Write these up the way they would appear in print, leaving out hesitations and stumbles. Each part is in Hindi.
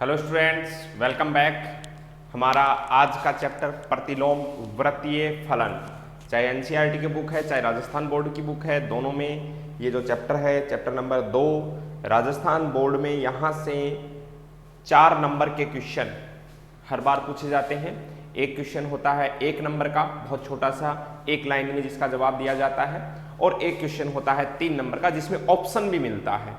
Hello students, welcome back. हमारा आज का चैप्टर प्रतिलोम वृत्तीय फलन, चाहे एनसीईआरटी की बुक है चाहे राजस्थान बोर्ड की बुक है, दोनों में ये जो चैप्टर है चैप्टर नंबर 2 राजस्थान बोर्ड में यहाँ से 4 नंबर के क्वेश्चन हर बार पूछे जाते हैं। एक क्वेश्चन होता है 1 नंबर का, बहुत छोटा सा, एक लाइन में जिसका जवाब दिया जाता है, और एक क्वेश्चन होता है 3 नंबर का जिसमें ऑप्शन भी मिलता है।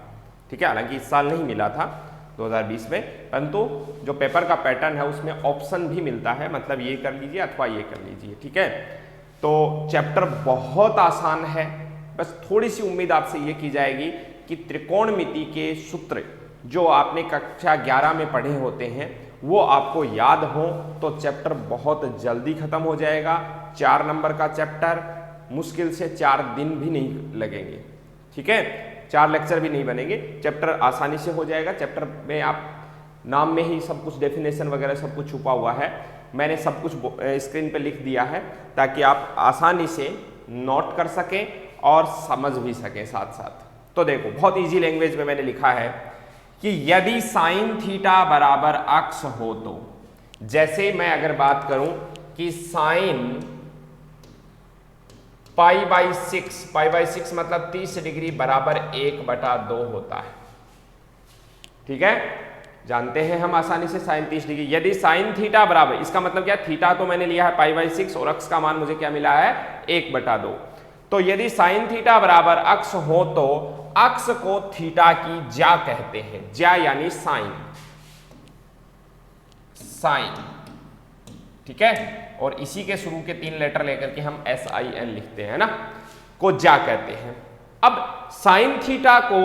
ठीक है, हालांकि इस साल नहीं मिला था 2020 में, परंतु जो पेपर का पैटर्न है उसमें ऑप्शन भी मिलता है, मतलब ये कर लीजिए अथवा ये कर लीजिए। ठीक है, तो चैप्टर बहुत आसान है, बस थोड़ी सी उम्मीद आपसे ये की जाएगी कि त्रिकोणमिति के सूत्र जो आपने कक्षा 11 में पढ़े होते हैं वो आपको याद हो तो चैप्टर बहुत जल्दी खत्म हो जाएगा। 4 नंबर का चैप्टर, मुश्किल से 4 दिन भी नहीं लगेंगे। ठीक है, 4 लेक्चर भी नहीं बनेंगे, चैप्टर आसानी से हो जाएगा। चैप्टर में आप नाम में ही सब कुछ डेफिनेशन वगैरह सब कुछ छुपा हुआ है, मैंने सब कुछ स्क्रीन पे लिख दिया है ताकि आप आसानी से नोट कर सकें और समझ भी सकें साथ साथ। तो देखो, बहुत इजी लैंग्वेज में मैंने लिखा है कि यदि साइन थीटा बराबर अक्स हो तो, जैसे मैं अगर बात करूं कि साइन पाई बाई 6 मतलब 30 डिग्री बराबर 1/2 होता है। ठीक है, जानते हैं हम आसानी से साइन 30 डिग्री। यदि साइन थीटा बराबर, इसका मतलब क्या, थीटा तो मैंने लिया है π/6 और अक्स का मान मुझे क्या मिला है 1/2। तो यदि साइन थीटा बराबर अक्स हो तो अक्स को थीटा की ज्या कहते हैं। ज्या यानी साइन, साइन। ठीक है, और इसी के शुरू के 3 लेटर लेकर के हम SIN लिखते हैं ना, को ज्या कहते हैं। अब साइन थीटा को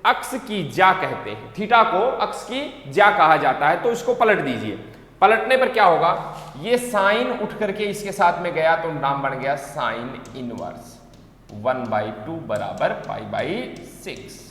अक्स की ज्या कहते हैं, थीटा को अक्स की ज्या कहा जाता है। तो इसको पलट दीजिए, पलटने पर क्या होगा, ये साइन उठ करके इसके साथ में गया तो नाम बन गया साइन इनवर्स 1/2 बराबर π/6।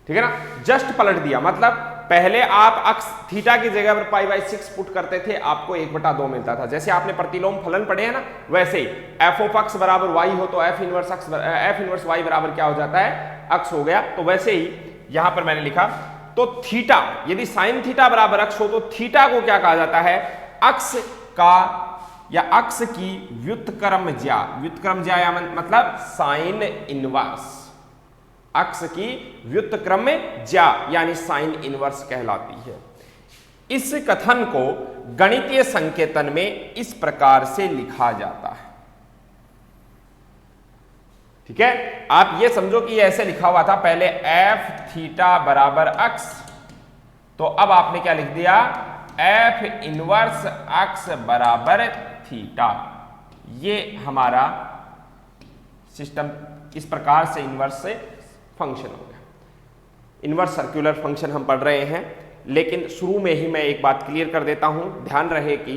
ठीक है ना, जस्ट पलट दिया, मतलब पहले आप अक्स थीटा की जगह पर π/6 पुट करते थे, आपको 1/2 मिलता था। जैसे आपने प्रतिलोम फलन पढ़े हैं ना, वैसे ही f ऑफ x बराबर y हो तो f इनवर्स y बराबर क्या हो जाता है, अक्स हो गया। तो वैसे ही यहां पर मैंने लिखा, तो थीटा, यदि साइन थीटा बराबर अक्स हो तो थीटा को क्या कहा जाता है, अक्स का या अक्स की व्युत्क्रम ज्या। व्युत्क्रम ज्या मतलब साइन इनवर्स, अक्स की व्युत्क्रम ज्या यानी साइन इनवर्स कहलाती है। इस कथन को गणितीय संकेतन में इस प्रकार से लिखा जाता है। ठीक है, आप ये समझो कि ये ऐसे लिखा हुआ था पहले f थीटा बराबर अक्स, तो अब आपने क्या लिख दिया, f इनवर्स अक्स बराबर थीटा। ये हमारा सिस्टम इस प्रकार से इनवर्स से फंक्शन हो गया। इनवर्स सर्कुलर फंक्शन हम पढ़ रहे हैं, लेकिन शुरू में ही मैं एक बात क्लियर कर देता हूं, ध्यान रहे कि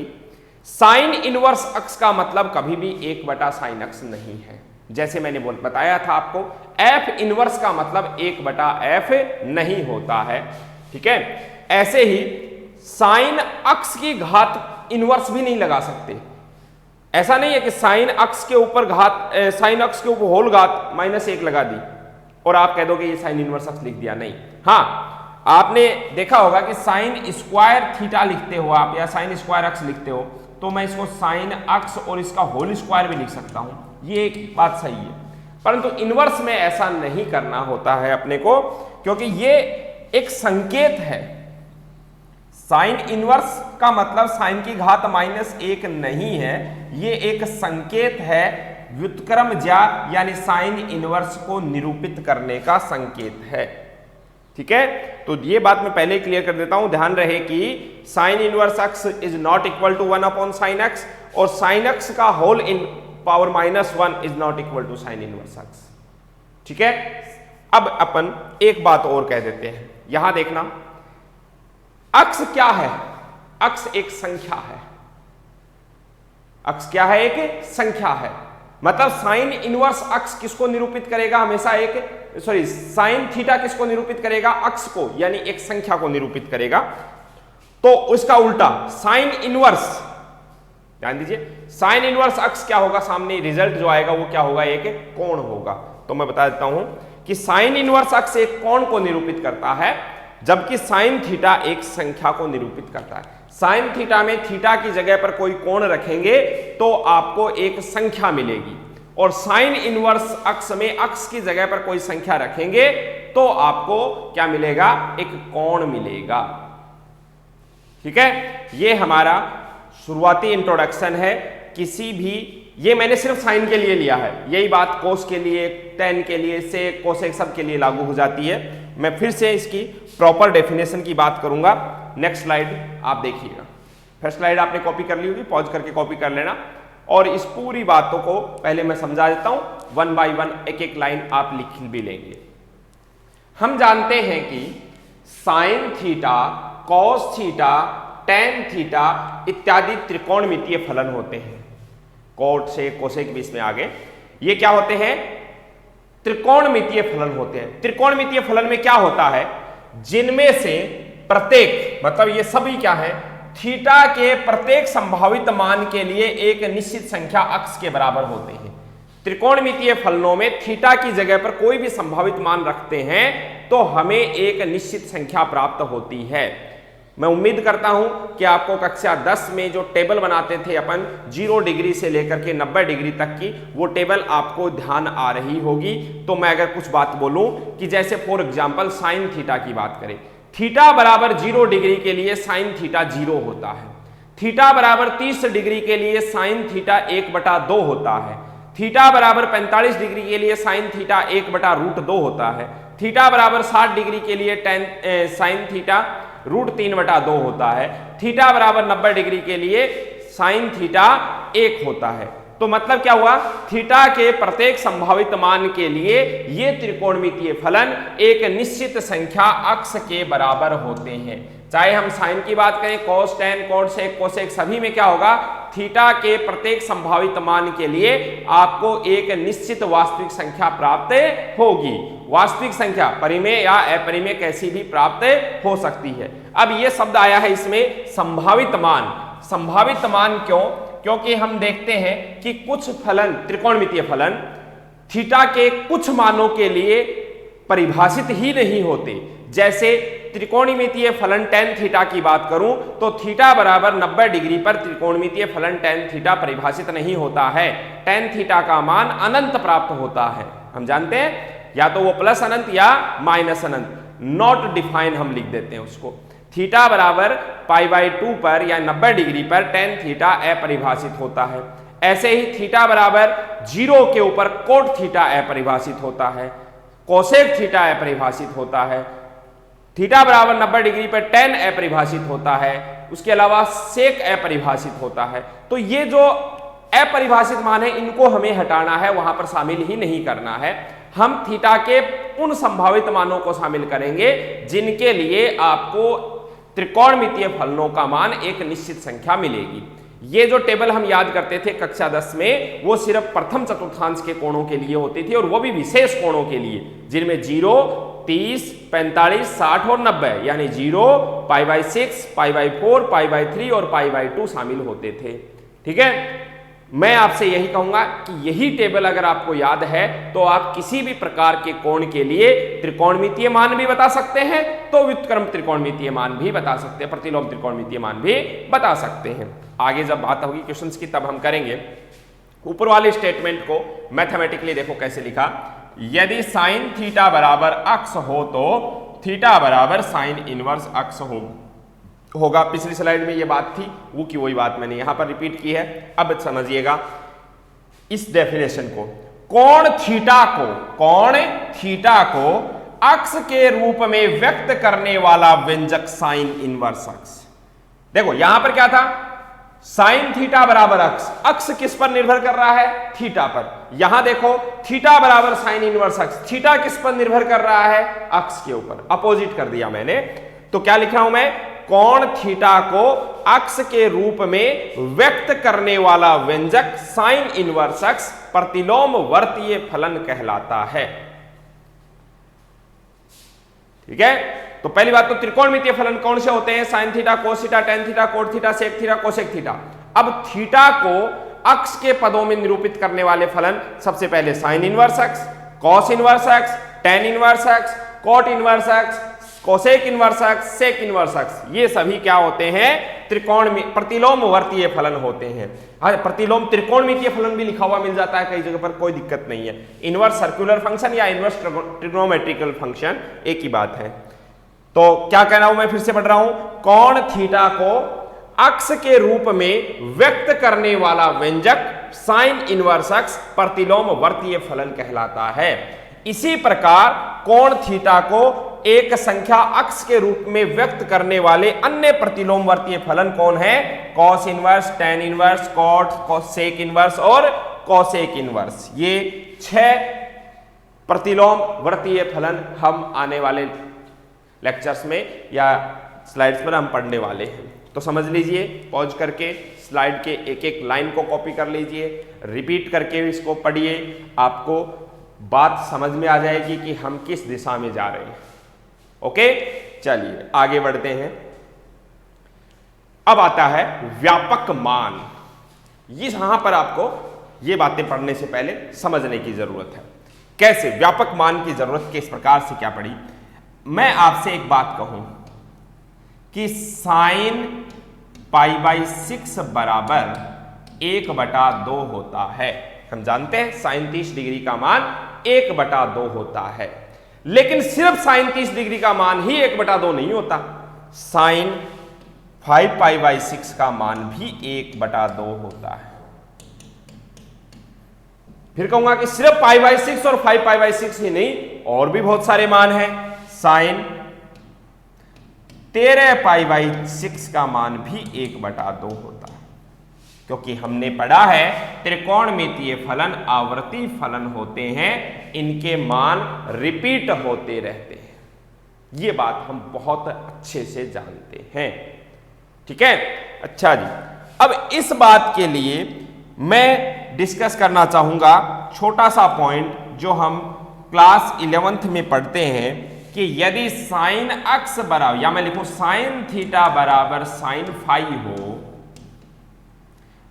साइन इनवर्स अक्स का मतलब कभी भी 1/sin अक्स नहीं है। जैसे मैंने बताया था आपको, f इनवर्स का मतलब 1/f नहीं होता है। ठीक है, ऐसे ही साइन अक्स की घात इनवर्स भी नहीं लगा सकते। ऐसा नहीं है कि साइन अक्स के ऊपर घात, साइन अक्स के ऊपर होल घात -1 लगा दी और आप कह दोगे ये साइन इनवर्स अक्स लिख दिया। नहीं, हाँ, आपने देखा होगा कि साइन स्क्वायर थीटा लिखते हो आप या साइन स्क्वायर अक्स लिखते हो, तो मैं इसको साइन अक्स और इसका होल स्क्वायर भी लिख सकता हूं, ये एक बात सही है। परंतु इनवर्स में ऐसा नहीं करना होता है अपने को, क्योंकि ये एक संकेत है। साइन इनवर्स का मतलब साइन की घात -1 नहीं है, ये एक संकेत है, व्युत्क्रम ज्या यानी साइन इनवर्स को निरूपित करने का संकेत है। ठीक है, तो ये बात मैं पहले क्लियर कर देता हूं, ध्यान रहे कि sine inverse x is not equal to 1/sin x और साइन x का whole in power -1 is not equal to sine inverse x. ठीक है, अब अपन एक बात और कह देते हैं, यहां देखना, अक्स क्या है, अक्स एक संख्या है। अक्स क्या है, एक संख्या है, मतलब साइन इनवर्स अक्स किसको निरूपित करेगा, हमेशा एक, सॉरी, साइन थीटा किसको निरूपित करेगा, अक्स को, यानी एक संख्या को निरूपित करेगा। तो उसका उल्टा साइन इनवर्स, ध्यान दीजिए, साइन इनवर्स अक्स क्या होगा, सामने रिजल्ट जो आएगा वो क्या होगा, एक कोण होगा। तो मैं बता देता हूं कि साइन इनवर्स अक्स एक कोण को निरूपित करता है, जबकि साइन थीटा एक संख्या को निरूपित करता है। साइन थीटा में थीटा की जगह पर कोई कोण रखेंगे तो आपको एक संख्या मिलेगी, और साइन इनवर्स अक्स में अक्स की जगह पर कोई संख्या रखेंगे तो आपको क्या मिलेगा, एक कोण मिलेगा। ठीक है, ये हमारा शुरुआती इंट्रोडक्शन है। किसी भी, ये मैंने सिर्फ साइन के लिए लिया है, यही बात कोस के लिए, टेन के लिए, सेक, कोसेक सब के लिए लागू हो जाती है। मैं फिर से इसकी प्रॉपर डेफिनेशन की बात करूंगा। नेक्स्ट स्लाइड आप देखिएगा। फर्स्ट स्लाइड आपने कॉपी कर ली होगी, पॉज करके कॉपी कर लेना, और इस पूरी बातों को पहले मैं समझा देता हूं, वन बाय वन एक एक लाइन आप लिख भी लेंगे। हम जानते हैं कि sine theta, cos theta, tan theta इत्यादि त्रिकोणमितीय फलन होते हैं। कोट से कोसेक भी इसमें आगे, ये क्या होते हैं, त्रिकोणमितीय फलन होते हैं। त्रिकोणमितीय फलन में क्या होता है, जिनमें से प्रत्येक, मतलब ये सभी क्या है, थीटा के प्रत्येक संभावित मान के लिए एक निश्चित संख्या अक्स के बराबर होते हैं। त्रिकोणमितीय फलनों में थीटा की जगह पर कोई भी संभावित मान रखते हैं तो हमें एक निश्चित संख्या प्राप्त होती है। मैं उम्मीद करता हूं कि आपको कक्षा 10 में जो टेबल बनाते थे अपन 0 डिग्री से लेकर के 90 डिग्री तक की, वो टेबल आपको ध्यान आ रही होगी। तो मैं अगर कुछ बात बोलूं कि जैसे फॉर एग्जांपल साइन थीटा की बात करें, थीटा बराबर 0 डिग्री के लिए साइन थीटा 0 होता है। थीटा बराबर 30 डिग्री के लिए साइन थीटा 1/2 होता है। थीटा बराबर 45 डिग्री के लिए साइन थीटा 1/√2 होता है। थीटा बराबर 60 डिग्री के लिए साइन थीटा √3/2 होता है। थीटा बराबर 90 डिग्री के लिए साइन थीटा 1 होता है। तो मतलब क्या हुआ, थीटा के प्रत्येक संभावित मान के लिए ये त्रिकोणमितीय फलन एक निश्चित संख्या अक्स के बराबर होते हैं। चाहे हम साइन की बात करें, कॉस, टेन, कॉट, सेक, कोसेक, सभी में क्या होगा, थीटा के प्रत्येक संभावित मान के लिए आपको एक निश्चित वास्तविक संख्या प्राप्त होगी। वास्तविक संख्या परिमेय या अपरिमेय कैसी भी प्राप्त हो सकती है। अब ये शब्द आया है इसमें संभावित मान। संभावित मान क्यों? क्योंकि हम देखते हैं कि कुछ फलन, त्रिकोणमितीय फलन थीटा के कुछ मानों के लिए परिभाषित ही नहीं होते। जैसे त्रिकोणमितीय फलन टेन थीटा की बात करूं तो थीटा बराबर 90 डिग्री पर त्रिकोणमितीय फलन टेन थीटा परिभाषित नहीं होता है। टेन थीटा का मान अनंत प्राप्त होता है। हम जानते हैं या तो वो प्लस अनंत या माइनस अनंत, नॉट डिफाइन हम लिख देते हैं उसको। थीटा बराबर π/2 पर या 90 डिग्री पर टेन थीटा अपरिभाषित होता है। ऐसे ही थीटा बराबर 0 के ऊपर कोट थीटा अपरिभाषित होता है, कोसेक थीटा अपरिभाषित होता है। थीटा बराबर 90 डिग्री पर टेन अपरिभाषित होता है। उसके अलावा सेक अपरिभाषित होता है। तो ये जो अपरिभाषित मान है इनको हमें हटाना है, वहां पर शामिल ही नहीं करना है। हम थीटा के उन संभावित मानों को शामिल करेंगे जिनके लिए आपको त्रिकोणमितीय फलनों का मान एक निश्चित संख्या मिलेगी। ये जो टेबल हम याद करते थे कक्षा 10 में, वो सिर्फ प्रथम चतुर्थांश के कोणों के लिए होती थी, और वो भी विशेष कोणों के लिए, जिनमें 0, 30, 45, 60 और 90 यानी 0, π/6, π/4, π/3 और π/2 शामिल होते थे। ठीक है, मैं आपसे यही कहूंगा कि यही टेबल अगर आपको याद है तो आप किसी भी प्रकार के कोण के लिए त्रिकोणमितीय मान भी बता सकते हैं, तो व्युत्क्रम त्रिकोणमितीय मान भी बता सकते हैं, प्रतिलोम त्रिकोणमितीय मान भी बता सकते हैं। आगे जब बात होगी क्वेश्चंस की तब हम करेंगे। ऊपर वाले स्टेटमेंट को मैथमेटिकली देखो कैसे लिखा, यदि साइन थीटा बराबर अक्स हो तो थीटा बराबर साइन इनवर्स अक्स होगा। पिछली स्लाइड में ये बात थी, वो की वही बात मैंने यहां पर रिपीट की है। अब समझिएगा इस डेफिनेशन को, कोण थीटा को अक्स के रूप में व्यक्त करने वाला व्यंजक साइन इनवर्स अक्स। देखो यहां पर क्या था, साइन थीटा बराबर अक्स, अक्स किस पर निर्भर कर रहा है, थीटा पर। यहां देखो थीटा बराबर साइन इनवर्स अक्स, थीटा किस पर निर्भर कर रहा है, अक्स के ऊपर। अपोजिट कर दिया मैंने, तो क्या लिख रहा हूं मैं, कोण थीटा को अक्स के रूप में व्यक्त करने वाला व्यंजक साइन इनवर्स अक्स प्रतिलोम वर्तीय फलन कहलाता है। ठीक है, तो पहली बात तो त्रिकोणमितीय फलन कौन से होते हैं, sine theta, cos theta, tan theta, cot theta, sec theta, cosec theta. अब थीटा को अक्स के पदों में निरूपित करने वाले फलन सबसे पहले sine inverse x, cos inverse x, tan inverse x, cot inverse x, cosec inverse x, sec inverse x, ये सभी क्या होते हैं? प्रतिलोमवर्तीय फलन होते हैं। प्रतिलोम त्रिकोणमितीय फलन भी लिखा हुआ मिल जाता है कई जगह पर, कोई दिक्कत नहीं है। इनवर्स सर्कुलर फंक्शन या इनवर्स ट्रिग्नोमेट्रिकल फंक्शन एक ही बात है। तो क्या कह रहा हूं मैं, फिर से पढ़ रहा हूं, कोण थीटा को अक्ष के रूप में व्यक्त करने वाला व्यंजक साइन इनवर्स अक्स प्रतिलोमवर्तीय फलन कहलाता है। इसी प्रकार कोण थीटा को एक संख्या अक्ष के रूप में व्यक्त करने वाले अन्य प्रतिलोमवर्तीय फलन कौन है? Cos inverse, tan inverse, cot, cosec inverse और कोसेक इनवर्स। ये 6 प्रतिलोमवर्तीय फलन हम आने वाले लेक्चर्स में या स्लाइड्स पर हम पढ़ने वाले हैं। तो समझ लीजिए, पॉज करके स्लाइड के एक एक लाइन को कॉपी कर लीजिए, रिपीट करके इसको पढ़िए, आपको बात समझ में आ जाएगी कि हम किस दिशा में जा रहे हैं। ओके, चलिए आगे बढ़ते हैं। अब आता है व्यापक मान। यहां पर आपको ये बातें पढ़ने से पहले समझने की जरूरत है। कैसे व्यापक मान की जरूरत किस प्रकार से क्या पड़ी? मैं आपसे एक बात कहूं कि साइन π/6 बराबर 1/2 होता है। हम जानते हैं साइन 30 डिग्री का मान 1/2 होता है, लेकिन सिर्फ साइन 30 डिग्री का मान ही 1/2 नहीं होता। साइन 5π/6 का मान भी 1/2 होता है। फिर कहूंगा कि सिर्फ π/6 और 5π/6 ही नहीं, और भी बहुत सारे मान हैं। साइन 13π/6 का मान भी 1/2 होता है, क्योंकि हमने पढ़ा है त्रिकोणमितीय फलन आवर्ती फलन होते हैं, इनके मान रिपीट होते रहते हैं। ये बात हम बहुत अच्छे से जानते हैं। ठीक है, अच्छा जी, अब इस बात के लिए मैं डिस्कस करना चाहूंगा छोटा सा पॉइंट जो हम क्लास 11th में पढ़ते हैं कि यदि साइन अक्स बराबर, या मैं लिखूं साइन थीटा बराबर साइन फाई हो,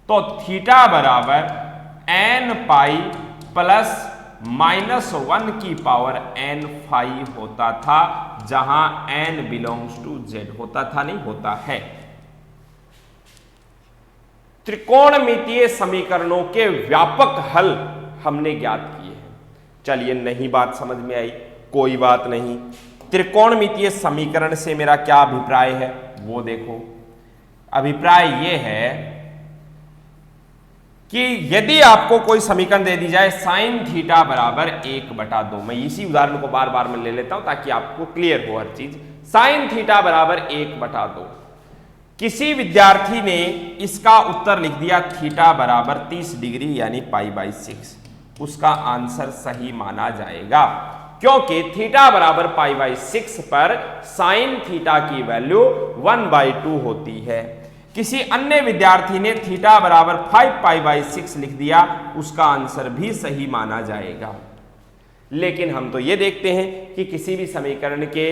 तो थीटा बराबर n पाई प्लस -1 की पावर n फाई होता था, जहां n बिलोंग्स टू z होता था, नहीं होता है। त्रिकोणमितीय समीकरणों के व्यापक हल हमने ज्ञात किए हैं। चलिए, नहीं बात समझ में आई, कोई बात नहीं। त्रिकोणमितीय समीकरण से मेरा क्या अभिप्राय है वो देखो। अभिप्राय ये है कि यदि आपको कोई समीकरण दे दी जाए साइन थीटा बराबर 1/2, मैं इसी उदाहरण को बार बार मैं ले लेता हूं ताकि आपको क्लियर हो हर चीज। साइन थीटा बराबर 1/2, किसी विद्यार्थी ने इसका उत्तर लिख दिया थीटा बराबर 30 डिग्री यानी π/6, उसका आंसर सही माना जाएगा, क्योंकि थीटा बराबर π/6 पर साइन थीटा की वैल्यू 1/2 होती है। किसी अन्य विद्यार्थी ने थीटा बराबर 5π/6 लिख दिया, उसका आंसर भी सही माना जाएगा। लेकिन हम तो ये देखते हैं कि किसी भी समीकरण के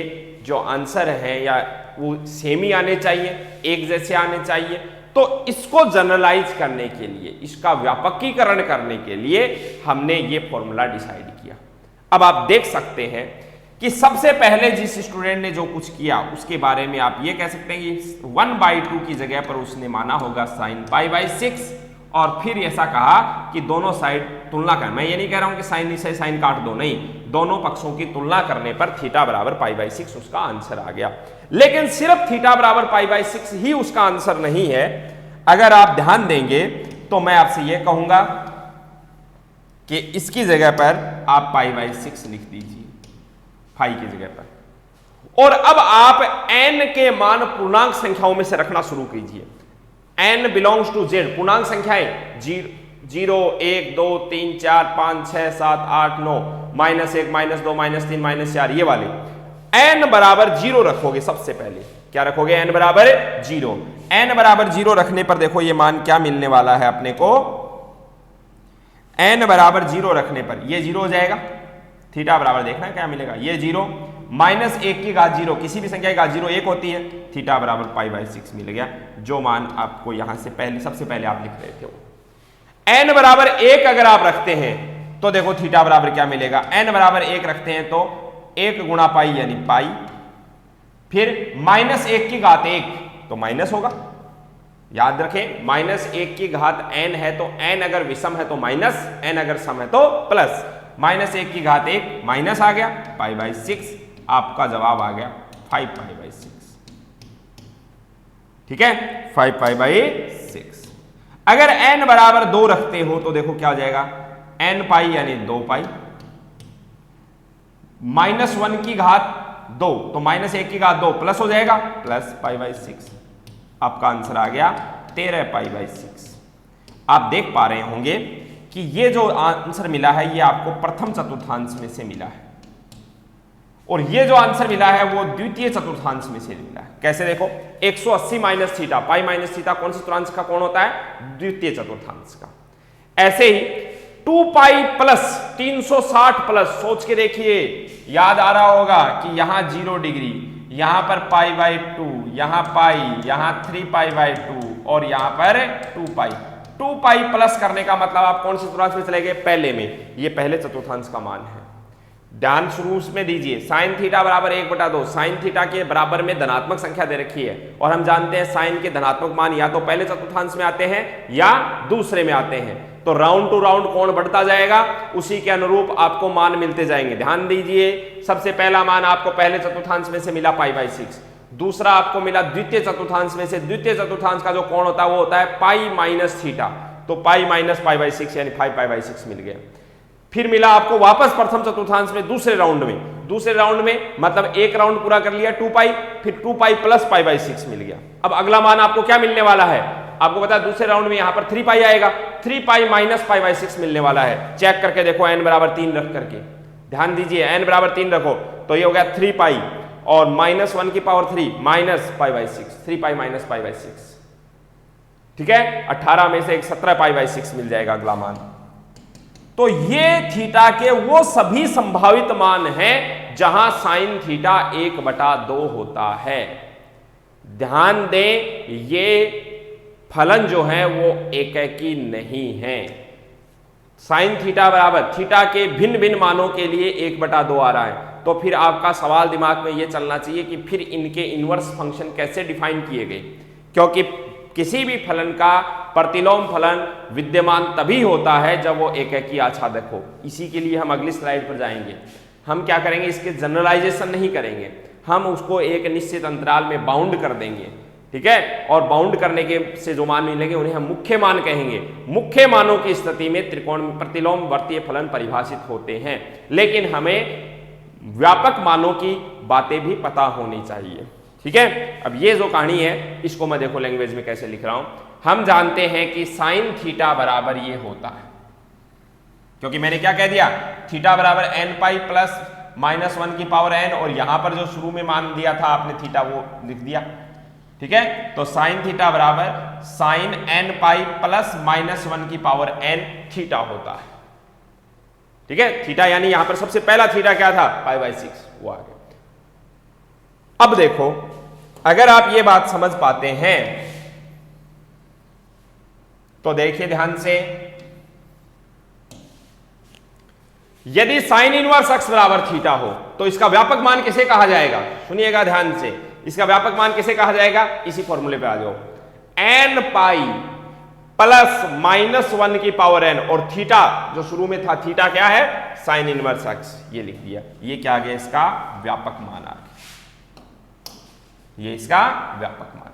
जो आंसर हैं या वो सेम ही आने चाहिए, एक जैसे आने चाहिए। तो इसको जनरलाइज करने के लिए, इसका व्यापकीकरण करने के लिए हमने ये फॉर्मूला डिसाइड किया। अब आप देख सकते हैं कि सबसे पहले जिस स्टूडेंट ने जो कुछ किया उसके बारे में आप ये कह सकते हैं कि 1/2 की जगह पर उसने माना होगा साइन π/6, और फिर ऐसा कहा कि दोनों साइड तुलना कर। मैं ये नहीं कह रहा हूं कि साइन से साइन काट दो, नहीं, दोनों पक्षों की तुलना करने पर थीटा बराबर π/6 उसका आंसर आ गया। लेकिन सिर्फ थीटा बराबर π/6 ही उसका आंसर नहीं है। अगर आप ध्यान देंगे तो मैं आपसे यह कहूंगा कि इसकी जगह पर आप π/6 लिख दीजिए, फाई की जगह पर, और अब आप n के मान पूर्णांक संख्याओं में से रखना शुरू कीजिए। n बिलोंग्स टू z, पूर्णांक संख्याएं 0, 1, 2, 3, 4, 5, 6, 7, 8, 9, -1, -2, -3, -4, ये वाले n बराबर 0 रखोगे। सबसे पहले क्या रखोगे? n बराबर 0। n बराबर 0 रखने पर देखो ये मान क्या मिलने वाला है अपने को। n बराबर 0 रखने पर ये 0 हो जाएगा। थीटा बराबर देखना है क्या मिलेगा, ये 0 -1 की घात 0, किसी भी संख्या की घात 0 1 होती है। थीटा बराबर π/6 मिल गया, जो मान आपको यहां से पहले सबसे पहले आप लिख रहे थे। n बराबर 1 अगर आप रखते हैं तो देखो थीटा बराबर क्या मिलेगा, n बराबर 1 रखते हैं तो 1 गुणा पाई यानी पाई, फिर -1 की घात 1 तो माइनस होगा। याद रखें -1 की घात n है तो n अगर विषम है तो माइनस, n अगर सम है तो प्लस। -1 की घात 1 माइनस आ गया π/6, आपका जवाब आ गया 5π/6। ठीक है, 5π/6। अगर n बराबर 2 रखते हो तो देखो क्या हो जाएगा, n पाई यानी 2 पाई, -1 की घात 2 तो -1 की घात 2 प्लस हो जाएगा प्लस π/6। आपका आंसर आ गया 13π/6। आप देख पा रहे होंगे कि ये जो आंसर मिला है ये आपको प्रथम चतुर्थांश में से मिला है, और ये जो आंसर मिला है वो द्वितीय चतुर्थांश में से मिला है। कैसे देखो, 180 minus theta, pi minus theta कौन से चतुर्थांश का कोण होता है, द्वितीय चतुर्थांश का। ऐसे ही 2 पाई प्लस 360 प्लस, सोच के देखिए, याद आ रहा होगा कि यहां 0 डिग्री, यहां पर π/2, यहां पाई, यहां 3π/2 और यहां पर 2 पाई। 2 पाई प्लस करने का मतलब आप कौन से चतुर्थांश में चले गए, पहले में। ये पहले चतुर्थांश का मान है, ध्यान शुरू में दीजिए। साइन थीटा बराबर 1/2, साइन थीटा के बराबर में धनात्मक संख्या दे रखी है, और हम जानते हैं साइन के धनात्मक मान या तो पहले चतुर्थांश में आते हैं या दूसरे में आते हैं। तो राउंड टू राउंड कोण बढ़ता जाएगा, उसी के अनुरूप आपको मान मिलते जाएंगे। ध्यान दीजिए, सबसे पहला मान आपको पहले चतुर्थांश में से मिला π/6, दूसरा आपको मिला द्वितीय चतुर्थांश में से। द्वितीय चतुर्थांश का जो कोण होता है वो होता है पाई माइनस थीटा, तो पाई माइनस π/6 यानी 5π/6 मिल गया। फिर मिला आपको वापस प्रथम चतुर्थांश में दूसरे राउंड में, दूसरे राउंड में मतलब एक राउंड पूरा कर लिया 2 पाई, फिर 2 पाई प्लस π/6 मिल गया। अब अगला मान आपको क्या मिलने वाला है, आपको पता है दूसरे राउंड में यहां पर 3 पाई आएगा, 3 पाई माइनस π/6 मिलने वाला है। चेक करके देखो n बराबर 3 रख करके, ध्यान दीजिए n बराबर 3 रखो तो ये हो गया 3 पाई और -1 की पावर 3 माइनस π/6, 3 पाई माइनस π/6। ठीक है, 18 में से एक 17 π/6 मिल जाएगा अगला मान। तो ये थीटा के वो सभी संभावित मान हैं जहां साइन थीटा 1/2 होता है। ध्यान दें, ये फलन जो है वो एकेकी नहीं है। साइन थीटा बराबर थीटा के भिन्न भिन्न मानों के लिए 1/2 आ रहा है, तो फिर आपका सवाल दिमाग में ये चलना चाहिए कि फिर इनके इनवर्स फंक्शन कैसे डिफाइन किए गए, क्योंकि किसी भी फलन का प्रतिलोम फलन विद्यमान तभी होता है जब वो एकेकी आच्छादक हो। इसी के लिए हम अगली स्लाइड पर जाएंगे। हम क्या करेंगे, इसके जनरलाइजेशन नहीं करेंगे, हम उसको एक निश्चित अंतराल में बाउंड कर देंगे। ठीक है, और बाउंड करने के से जो मान मिलेंगे उन्हें हम मुख्य मान कहेंगे। मुख्य मानों की स्थिति में त्रिकोण प्रतिलोम वर्तीय फलन परिभाषित होते हैं, लेकिन हमें व्यापक मानों की बातें भी पता होनी चाहिए। ठीक है, अब ये जो कहानी है इसको मैं देखो लैंग्वेज में कैसे लिख रहा हूं। हम जानते हैं कि साइन थीटा बराबर ये होता है, क्योंकि मैंने क्या कह दिया, थीटा बराबर n पाई प्लस -1 की पावर n, और यहां पर जो शुरू में मान दिया था आपने थीटा वो लिख दिया। ठीक है, तो साइन थीटा बराबर साइन n पाई प्लस -1 की पावर n थीटा होता है। ठीक है, थीटा यानी यहां पर सबसे पहला थीटा क्या था, π/6, वो आ गया। अब देखो, अगर आप ये बात समझ पाते हैं तो देखिए ध्यान से, यदि साइन इनवर्स x बराबर थीटा हो तो इसका व्यापक मान किसे कहा जाएगा, सुनिएगा ध्यान से, इसका व्यापक मान किसे कहा जाएगा, इसी फॉर्मूले पे आ जाओ, n पाई प्लस -1 की पावर n, और थीटा जो शुरू में था, थीटा क्या है, साइन इनवर्स x, ये लिख दिया। ये क्या आ गया, इसका व्यापक मान आ गया, ये इसका व्यापक मान।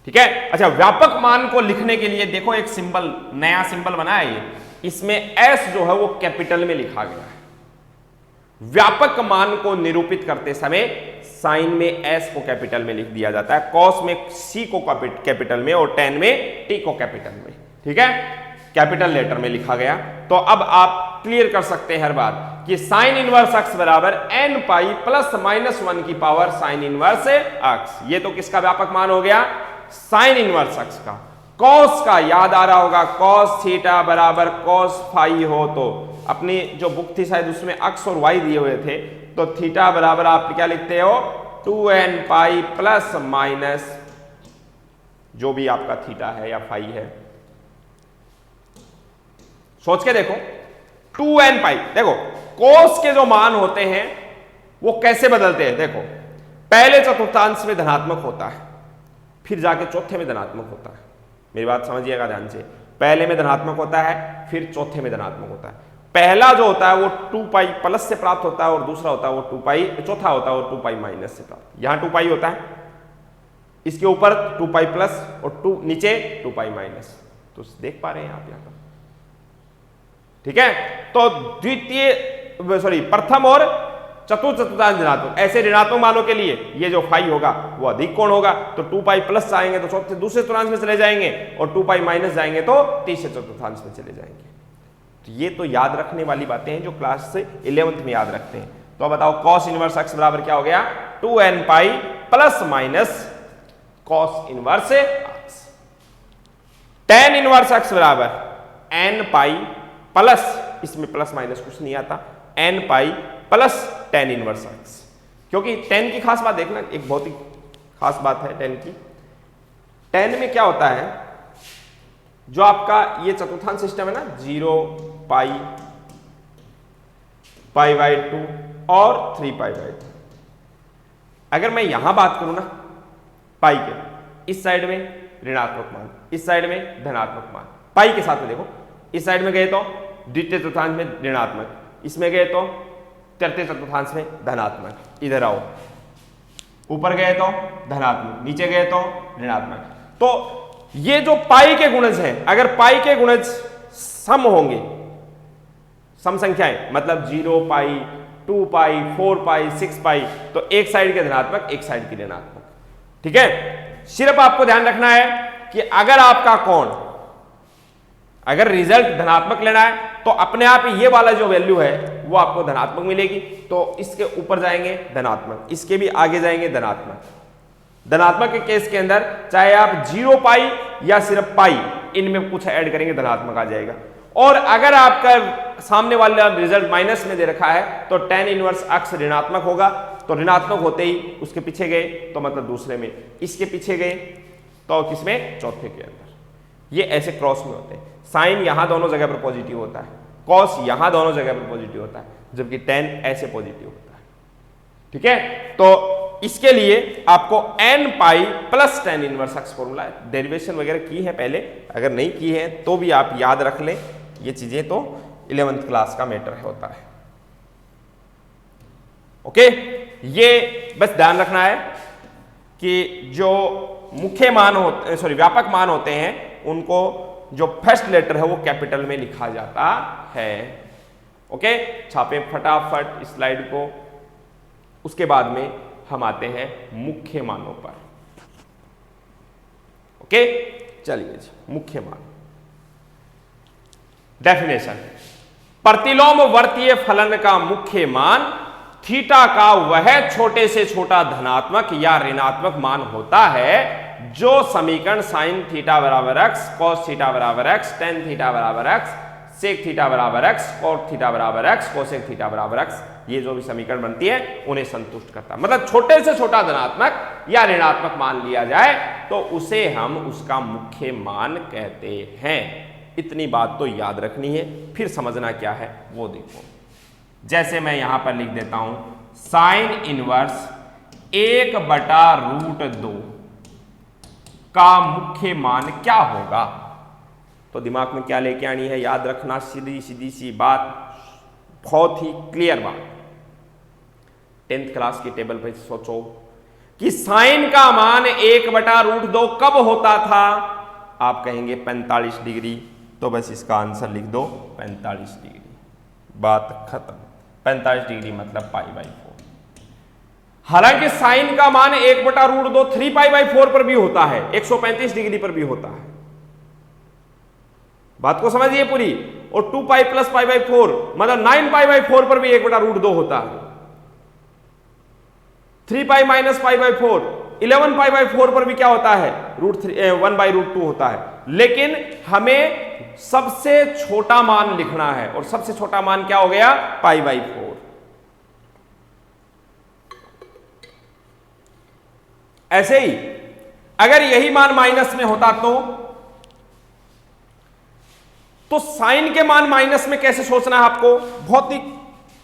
ठीक है, अच्छा, व्यापक मान को लिखने के लिए देखो एक सिंबल, नया सिंबल बना है ये, इसमें s जो है वो कैपिटल में लिखा गया है। व्यापक मान को निरूपित करते समय साइन में s को कैपिटल में लिख दिया जाता है, कॉस में c को कैपिटल में, और टेन में t को कैपिटल में। ठीक है, कैपिटल लेटर में लिखा गया। तो अब आप क्लियर कर सकते हैं हर बात कि साइन इनवर्स x बराबर n पाई प्लस -1 की पावर साइन इनवर्स x। ये तो किसका व्यापक मान हो गया, साइन इनवर्स x का। कॉस का याद आ रहा होगा, कॉस थीटा बराबर कॉस फाई हो तो अपनी जो बुक थी शायद उसमें x और y दिए हुए थे, तो थीटा बराबर आप क्या लिखते हो, 2n पाई प्लस माइनस जो भी आपका थीटा है या फाई है। सोच के देखो, 2n पाई। देखो cos के जो मान होते हैं वो कैसे बदलते हैं, देखो पहले चतुर्थांश में धनात्मक होता है, फिर जाके चौथे में धनात्मक होता है। मेरी बात समझिएगा ध्यान से, पहले में धनात्मक होता है, फिर चौथे में धनात्मक होता है। पहला जो होता है वो 2 पाई प्लस से प्राप्त होता है और दूसरा होता है वो 2 पाई, चौथा होता है वो 2 पाई माइनस से प्राप्त। यहां 2 पाई होता है, इसके ऊपर 2 पाई प्लस और 2 नीचे 2 पाई माइनस। तो देख पा रहे हैं आप यहां पर, ठीक है। तो प्रथम और चतुर्थांश ऋणात्मक, ऐसे ऋणात्मक मानों के लिए ये जो फाई होगा वो अधिक कोण होगा, तो 2 पाई प्लस आएंगे तो चौथे दूसरे चतुर्थांश में चले जाएंगे और 2 पाई माइनस जाएंगे तो तीसरे चतुर्थांश में चले जाएंगे। तो ये तो याद रखने वाली बातें हैं जो क्लास 11th में याद रखते हैं। तो अब बताओ cos इनवर्स x बराबर क्या हो गया, 2n pi plus minus cos inverse x। tan inverse x बराबर n पाई प्लस, इसमें प्लस माइनस कुछ नहीं आता, n pi plus tan inverse x। क्योंकि tan की खास बात देखना, एक बहुत ही खास बात है tan की। tan में क्या होता है, जो आपका ये चतुर्थांश सिस्टम है ना, 0 पाई पाई बाई 2 और 3 पाई बाई 2। अगर मैं यहां बात करूं ना पाई के, इस साइड में ऋणात्मक मान, इस साइड में धनात्मक मान, पाई के साथ में देखो, इस साइड में गए तो द्वितीय चतुर्थांश में ऋणात्मक, इसमें गए तो तृतीय चतुर्थांश में धनात्मक, इधर आओ ऊपर गए तो धनात्मक, नीचे गए तो ऋणात्मक। तो ये जो पाई के गुणज हैं, अगर पाई के गुणज सम होंगे, सम संख्याएं मतलब 0 पाई 2 पाई 4 पाई 6 पाई, तो एक साइड के धनात्मक एक साइड की ऋणात्मक, ठीक है। सिर्फ आपको ध्यान रखना है कि अगर आपका कोण, अगर रिजल्ट धनात्मक लेना है तो अपने आप ये वाला जो वैल्यू है वो आपको धनात्मक मिलेगी, तो इसके ऊपर जाएंगे धनात्मक, इसके भी आगे जाएंगे धनात्मक। धनात्मक के केस के अंदर चाहे आप 0 पाई या सिर्फ पाई, इनमें कुछ ऐड करेंगे धनात्मक आ जाएगा। और अगर आपका सामने वाला रिजल्ट माइनस में दे रखा है तो tan इनवर्स x ऋणात्मक होगा, तो ऋणात्मक होते ही उसके पीछे गए तो मतलब दूसरे में, इसके पीछे गए तो किसमें, चौथे के अंदर। ये ऐसे क्रॉस में होते हैं। साइन यहां दोनों जगह पर पॉजिटिव होता है, कॉस यहां दोनों जगह पर पॉजिटिव होता है, जबकि tan ऐसे पॉजिटिव होता है, ठीक है। तो इसके लिए आपको n pi plus tan inverse x formula है, डेरिवेशन वगैरह की है पहले, अगर नहीं की है तो भी आप याद रख लें, ये चीजें तो 11th क्लास का मैटर होता है। ओके, ये बस ध्यान रखना है कि जो मुख्य मान होते, व्यापक मान होते हैं, उनको जो फर्स्ट लेटर है वो कैपिटल में लिखा जाता है। ओके, छापे फटाफट इस स्लाइड को। उसके बाद में हम आते हैं मुख्य मानों पर। ओके, चलिए जी, मुख्य मान। डेफिनेशन, प्रतिलोम वर्तीय फलन का मुख्य मान थीटा का वह छोटे से छोटा धनात्मक या ऋणात्मक मान होता है जो समीकरण साइन थीटा बराबर एक्स, कॉस थीटा बराबर एक्स, टेन थीटा बराबर एक्स, सेक थीटा बराबर एक्स, कॉट थीटा बराबर एक्स, कोसेक थीटा बराबर एक्स, ये जो भी समीकरण बनती है उन्हें संतुष्ट करता है। मतलब छोटे से छोटा धनात्मक या ऋणात्मक मान लिया जाए तो उसे हम उसका मुख्य मान कहते हैं। इतनी बात तो याद रखनी है, फिर समझना क्या है वो देखो। जैसे मैं यहां पर लिख देता हूं साइन इनवर्स 1/√2 का मुख्य मान क्या होगा, तो दिमाग में क्या लेके आनी है, याद रखना, सीधी सीधी सी बात, बहुत ही क्लियर बात। 10th क्लास की टेबल पे सोचो कि साइन का मान 1/√2 कब होता था, आप कहेंगे 45 डिग्री, तो बस इसका आंसर लिख दो 45 डिग्री, बात खत्म। 45 डिग्री मतलब π/4। हालांकि साइन का मान 1/√2 3π/4 पर भी होता है, 135 डिग्री पर भी होता है, बात को समझिए पूरी। और 2π + π/4 मतलब 9π/4 पर भी 1/√2 होता है, 3π - π/4 11π/4 पर भी क्या होता है, 1/√2 होता है। लेकिन हमें सबसे छोटा मान लिखना है, और सबसे छोटा मान क्या हो गया, π/4। ऐसे ही अगर यही मान माइनस में होता तो साइन के मान माइनस में कैसे सोचना है आपको, बहुत ही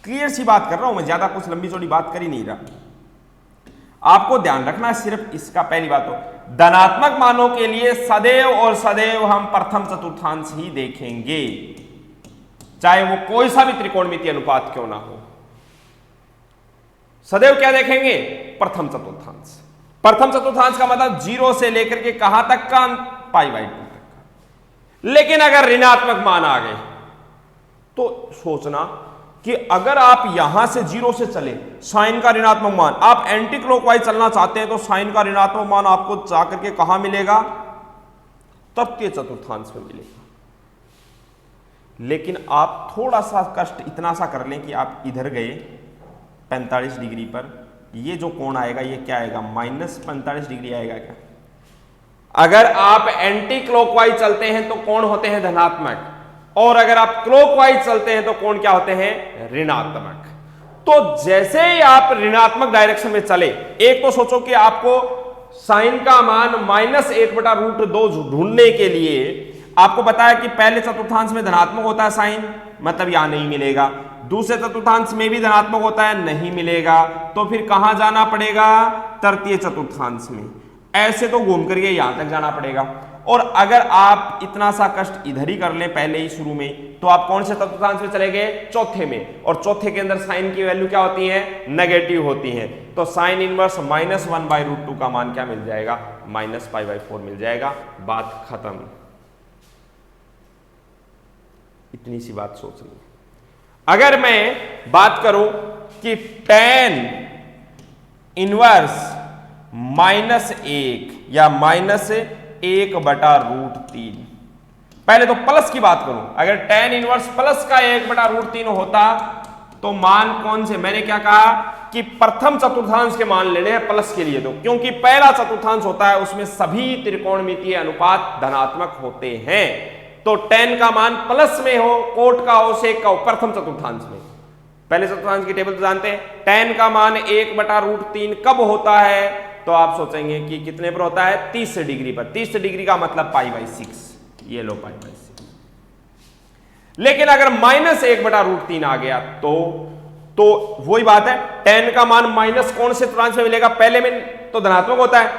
क्लियर सी बात कर रहा हूं मैं, ज्यादा कुछ लंबी चौड़ी बात कर ही नहीं रहा। आपको ध्यान रखना है सिर्फ इसका, पहली बात तो धनात्मक मानों के लिए सदैव और सदैव हम प्रथम चतुर्थांश ही देखेंगे, चाहे वो कोई सा भी त्रिकोणमितीय अनुपात क्यों ना हो। सदैव क्या देखेंगे, प्रथम चतुर्थांश। प्रथम चतुर्थांश का मतलब 0 से लेकर के कहां तक का, π/2 तक का। लेकिन अगर ऋणात्मक मान आ गए तो सोचना कि अगर आप यहां से 0 से चले, साइन का ऋणात्मक मान, आप एंटी क्लॉकवाइज चलना चाहते हैं तो साइन का ऋणात्मक मान आपको जाकर के कहां मिलेगा, तृतीय चतुर्थांश में मिलेगा। लेकिन आप थोड़ा सा कष्ट इतना सा कर लें कि आप इधर गए 45 डिग्री पर, ये जो कोण आएगा ये क्या आएगा, -45 डिग्री आएगा क्या। अगर आप एंटी क्लॉकवाइज चलते हैं तो कोण होते हैं धनात्मक, और अगर आप क्लॉकवाइज चलते हैं तो कोण क्या होते हैं, ऋणात्मक। तो जैसे ही आप ऋणात्मक डायरेक्शन में चले, एक तो सोचो कि आपको साइन का मान -1/√2 ढूंढने के लिए आपको बताया कि पहले चतुर्थांश में धनात्मक होता है साइन, मतलब यहां नहीं मिलेगा। दूसरे चतुर्थांश में भी धनात्मक होता है, नहीं मिलेगा। तो फिर कहां जाना पड़ेगा, तृतीय चतुर्थांश में। ऐसे तो घूम करके यहां तक जाना पड़ेगा। और अगर आप इतना सा कष्ट इधर ही कर लें पहले ही शुरू में, तो आप कौन से चतुर्थांश में चले गए, चौथे में। और चौथे के अंदर साइन की वैल्यू क्या होती है, नेगेटिव होती है। तो साइन इनवर्स -1/√2 का मान क्या मिल जाएगा, -π/4 मिल जाएगा। बात खत्म। इतनी सी बात सोच ली। अगर मैं बात करूं कि tan इनवर्स -1 या -1/√3, पहले तो प्लस की बात करूं, अगर tan इनवर्स प्लस का 1/√3 होता तो मान कौन से, मैंने क्या कहा कि प्रथम चतुर्थांश के मान लेने हैं प्लस के लिए, तो क्योंकि पहला चतुर्थांश होता है उसमें सभी त्रिकोणमितीय अनुपात धनात्मक होते हैं। तो tan का मान प्लस में हो, कोट का हो, सेक का हो, प्रथम चतुर्थांश में। पहले चतुर्थांश की टेबल तो जानते हैं, tan का मान 1/√3 कब होता है, तो आप सोचेंगे कि कितने पर होता है, 30 डिग्री पर। 30 डिग्री का मतलब π/6, ये लो π/6। लेकिन अगर -1/√3 आ गया तो वही बात है, tan का मान माइनस कौन से चतुर्थांश में मिलेगा, पहले में तो धनात्मक होता है,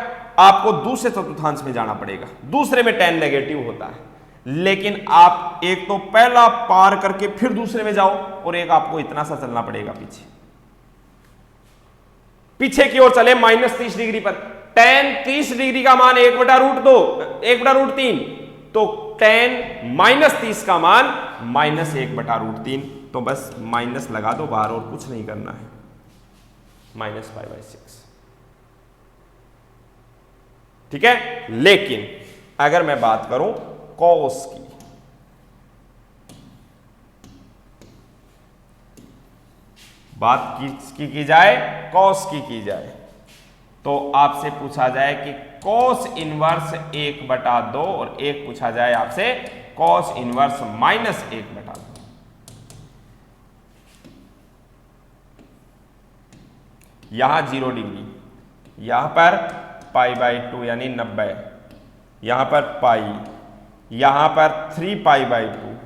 आपको दूसरे चतुर्थांश में जाना पड़ेगा। दूसरे में tan नेगेटिव होता है। लेकिन आप एक तो पहला पार करके फिर दूसरे में जाओ, और एक आपको इतना सा चलना पड़ेगा पीछे की ओर चले -30 डिग्री पर। tan 30 डिग्री का मान 1/√3, तो tan -30 का मान -1/√3। तो बस माइनस लगा दो बाहर, और कुछ नहीं करना है, -π/6। ठीक है। लेकिन अगर मैं बात करूं cos की, बात की जाए cos की जाए, तो आपसे पूछा जाए कि cos इनवर्स 1/2, और एक पूछा जाए आपसे cos इनवर्स -1/2। यहां 0 डिग्री, यहां पर π/2 यानी 90, यहां पर पाई, यहां पर 3π/2।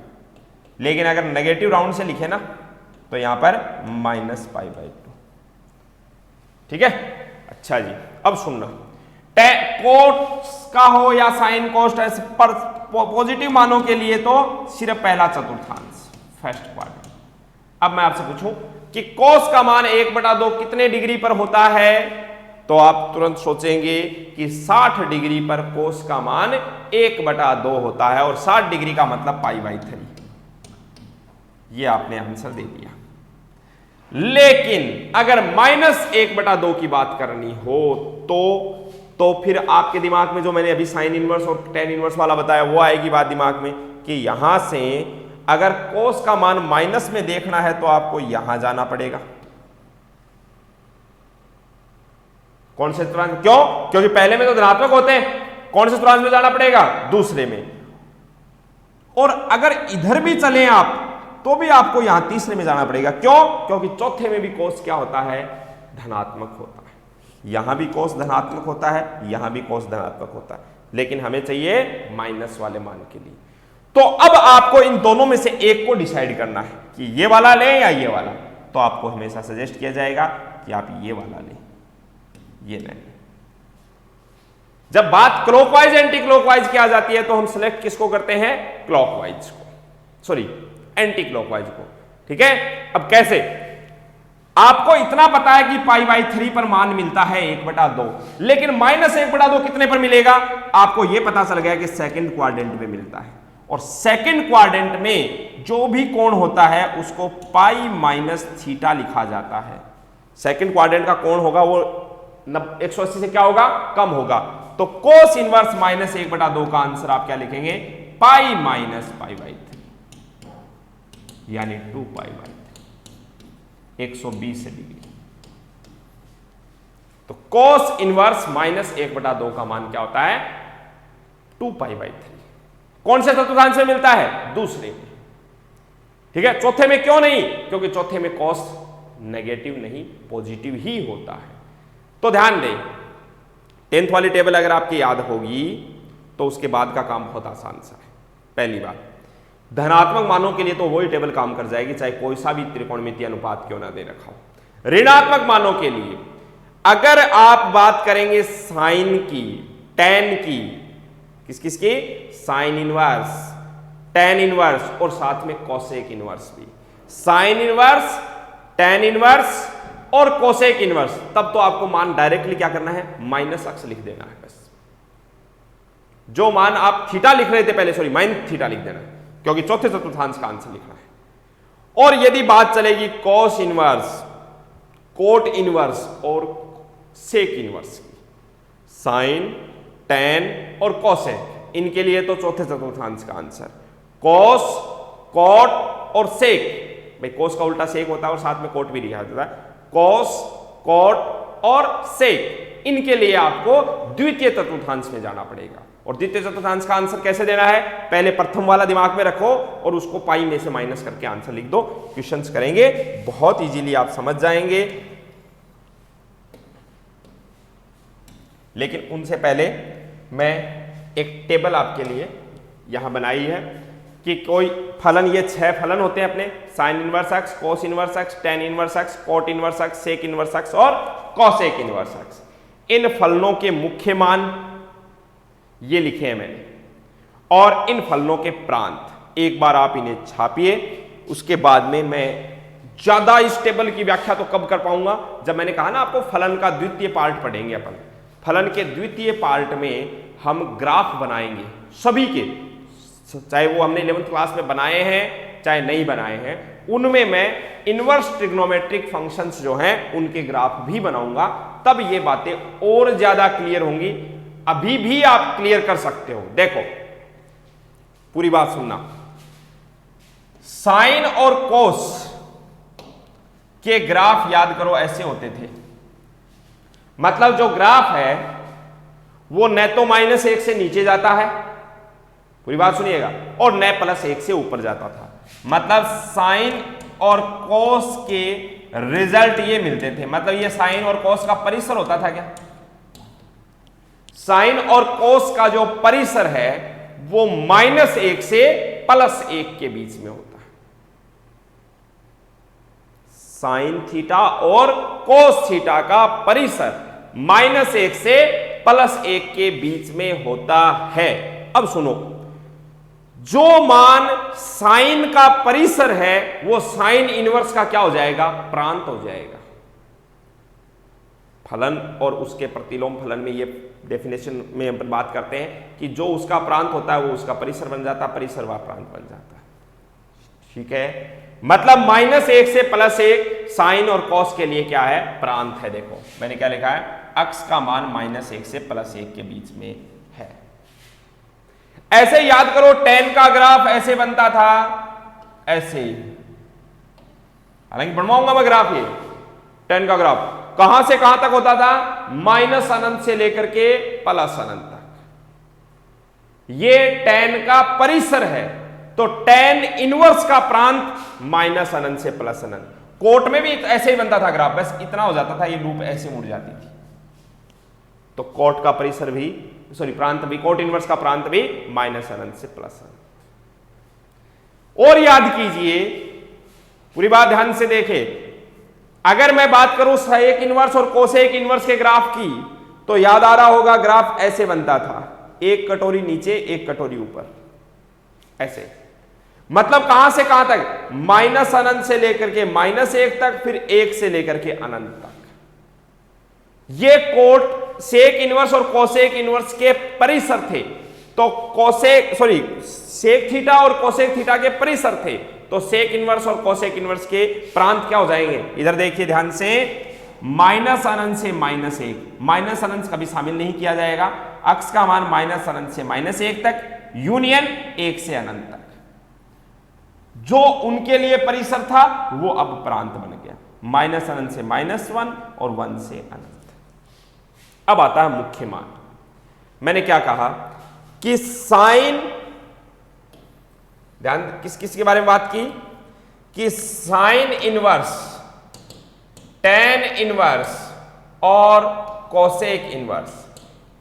लेकिन अगर नेगेटिव राउंड से लिखे ना तो यहां पर -π/2। ठीक है। अच्छा जी, अब सुनना, कोट का हो या साइन कोस्ट, पर पॉजिटिव मानों के लिए तो सिर्फ पहला चतुर्थांश, फर्स्ट क्वाड्रेंट। अब मैं आपसे पूछूं कि कोस का मान 1/2 कितने डिग्री पर होता है, तो आप तुरंत सोचेंगे कि 60 डिग्री पर कोस का मान 1/2 होता है, और 60 डिग्री का मतलब π/3। ये आपने आंसर दे दिया। लेकिन अगर -1/2 की बात करनी हो तो फिर आपके दिमाग में जो मैंने अभी साइन इनवर्स और tan इनवर्स वाला बताया वो आएगी बात दिमाग में, कि यहां से अगर कोस का मान माइनस में देखना है तो आपको यहां जाना पड़ेगा। कौन से चतुर्थांश, क्यों, क्योंकि पहले में तो धनात्मक होते हैं। कौन से चतुर्थांश में जाना पड़ेगा, दूसरे में। और अगर इधर भी चले आप तो भी आपको यहां तीसरे में जाना पड़ेगा। क्यों, क्योंकि चौथे में भी कोस क्या होता है, धनात्मक होता है। यहां भी कोस धनात्मक होता है, यहां भी कोस धनात्मक होता है, लेकिन हमें चाहिए माइनस वाले मान के लिए। तो अब आपको इन दोनों में से एक को डिसाइड करना है कि ये वाला लें या ये वाला। तो आपको हमेशा सजेस्ट किया जाएगा कि आप ये वाला लें, ये नहीं। जब बात क्लॉकवाइज एंटी क्लॉकवाइज की आ जाती है तो हम सिलेक्ट किसको करते हैं? क्लॉकवाइज को, सॉरी एंटी क्लॉकवाइज को। ठीक है, अब कैसे? आपको इतना पता है कि π/3 पर मान मिलता है 1/2, लेकिन -1/2 कितने पर मिलेगा? आपको यह पता चल गया कि सेकंड क्वाड्रेंट में मिलता है, और सेकंड क्वाड्रेंट में जो भी कोण होता है उसको π-θ लिखा जाता है। सेकंड क्वाड्रेंट का कोण होगा वो 180 से क्या होगा? कम होगा। तो कोस इनवर्स -1/2 का आंसर आप क्या लिखेंगे? π-π/3 यानी 2π/3, 120 डिग्री। तो कोस इनवर्स -1/2 का मान क्या होता है? 2π/3। कौन से चतुर्थांश में मिलता है? दूसरे में। ठीक है, चौथे में क्यों नहीं? क्योंकि चौथे में कॉस नेगेटिव नहीं पॉजिटिव ही होता है। तो ध्यान दें, 10th वाली टेबल अगर आपकी याद होगी तो उसके बाद का काम बहुत आसान सा है। पहली बात, धनात्मक मानों के लिए तो वही टेबल काम कर जाएगी चाहे कोई सा भी त्रिकोणमितीय अनुपात क्यों ना दे रखा हो। ऋणात्मक मानों के लिए अगर आप बात करेंगे साइन की, टेन की, किस की? साइन इनवर्स, टेन इनवर्स और साथ में कोसेक इनवर्स भी। साइन इनवर्स, टेन इनवर्स और कोसेक इनवर्स, तब तो आपको मान डायरेक्टली क्या करना है? माइनस अक्स लिख देना है बस। जो मान आप थीटा लिख रहे थे पहले, सॉरी माइनस थीटा लिख देना है, क्योंकि चौथे चतुर्थांश का आंसर लिखना है। और यदि बात चलेगी कॉस इनवर्स, कोट इनवर्स और सेक इनवर्स की, साइन, टेन और कोसेक, इनके लिए तो चौथे चतुर्थांश का आंसर कॉस, कॉट और सेक। भाई कोस का उल्टा सेक होता है और साथ में कोट भी लिखा जाता है। कॉस, कॉट और सेक, इनके लिए आपको द्वितीय चतुर्थांश में जाना पड़ेगा। और द्वितीय चतुर्थांश का आंसर कैसे देना है? पहले प्रथम वाला दिमाग में रखो और उसको पाई में से माइनस करके आंसर लिख दो। क्वेश्चंस करेंगे, बहुत इजीली आप समझ जाएंगे। लेकिन उनसे पहले मैं एक टेबल आपके लिए यहां बनाई है कि कोई फलन, ये 6 फलन होते हैं अपने, sine inverse x, cos inverse x, tan inverse x, cot inverse x, sec inverse x और कोसेक इनवर्स एक्स। इन फलनों के मुख्य मान ये लिखे हैं मैंने, और इन फलनों के प्रांत एक बार आप इन्हें छापिए। उसके बाद में मैं ज्यादा इस टेबल की व्याख्या तो कब कर पाऊंगा? जब मैंने कहा ना आपको फलन का द्वितीय पार्ट पढ़ेंगे अपन। फलन के द्वितीय पार्ट में हम ग्राफ बनाएंगे सभी के, चाहे वो हमने 11th क्लास में बनाए हैं चाहे नहीं बनाए हैं, उनमें मैं इनवर्स ट्रिग्नोमेट्रिक फंक्शंस जो हैं उनके ग्राफ भी बनाऊंगा। तब ये बातें और ज्यादा क्लियर होंगी। अभी भी आप क्लियर कर सकते हो। देखो पूरी बात सुनना। साइन और कोस के ग्राफ याद करो ऐसे होते थे, मतलब जो ग्राफ है वो न तो -1 से नीचे जाता है, पूरी बात सुनिएगा, और न +1 से ऊपर जाता था। मतलब साइन और कोस के रिजल्ट ये मिलते थे। मतलब ये साइन और कोस का परिसर होता था क्या? साइन और कोस का जो परिसर है वो -1 से +1 के बीच में होता है। साइन थीटा और कोस थीटा का परिसर -1 से +1 के बीच में होता है। अब सुनो, जो मान साइन का परिसर है वो साइन इनवर्स का क्या हो जाएगा? प्रांत हो जाएगा। फलन और उसके प्रतिलोम फलन में ये डेफिनेशन में हम बात करते हैं कि जो उसका प्रांत होता है वो उसका परिसर बन जाता है, परिसर व प्रांत बन जाता है। ठीक है, मतलब -1 से +1 साइन और कॉस के लिए क्या है? प्रांत है। देखो मैंने क्या लिखा है, अक्स का मान -1 से +1 के बीच में है। ऐसे याद करो, टेन का ग्राफ ऐसे बनता था, ऐसे ही। हालांकि बनवाऊंगा मैं ग्राफ, ये टेन का ग्राफ कहां से कहां तक होता था? -अनंत से लेकर के +अनंत तक। ये टेन का परिसर है, तो टेन इनवर्स का प्रांत -अनंत से +अनंत। कोट में भी ऐसे ही बनता था ग्राफ, बस इतना हो जाता था, ये लूप ऐसे मुड़ जाती थी। तो कोट का परिसर भी, सॉरी प्रांत भी, कोट इनवर्स का प्रांत भी -अनंत से +अनंत। और याद कीजिए, पूरी बात ध्यान से देखें, अगर मैं बात करूं सेक इनवर्स और कोसेक इनवर्स के ग्राफ की, तो याद आ रहा होगा ग्राफ ऐसे बनता था, एक कटोरी नीचे एक कटोरी ऊपर, ऐसे। मतलब कहां से कहां तक? माइनस अनंत से लेकर के -1 तक, फिर 1 से लेकर के अनंत तक। ये कोट सेक इनवर्स और कोसेक इनवर्स के परिसर थे। तो सेक थीटा और कोसेक थीटा के परिसर थे, तो सेक इनवर्स और कोसेक इनवर्स के प्रांत क्या हो जाएंगे? इधर देखिए ध्यान से, माइनस अनंत से -1, माइनस अनंत कभी शामिल नहीं किया जाएगा, अक्स का मान माइनस अनंत से -1 तक, यूनियन 1 से अनंत तक। जो उनके लिए परिसर था वो अब प्रांत बन गया, माइनस अनंत से -1 और 1 से अनंत। अब आता है मुख्य मान। मैंने क्या कहा कि साइन, ध्यान किस के बारे में बात की कि साइन इनवर्स, टेन इनवर्स और कोसेक इनवर्स,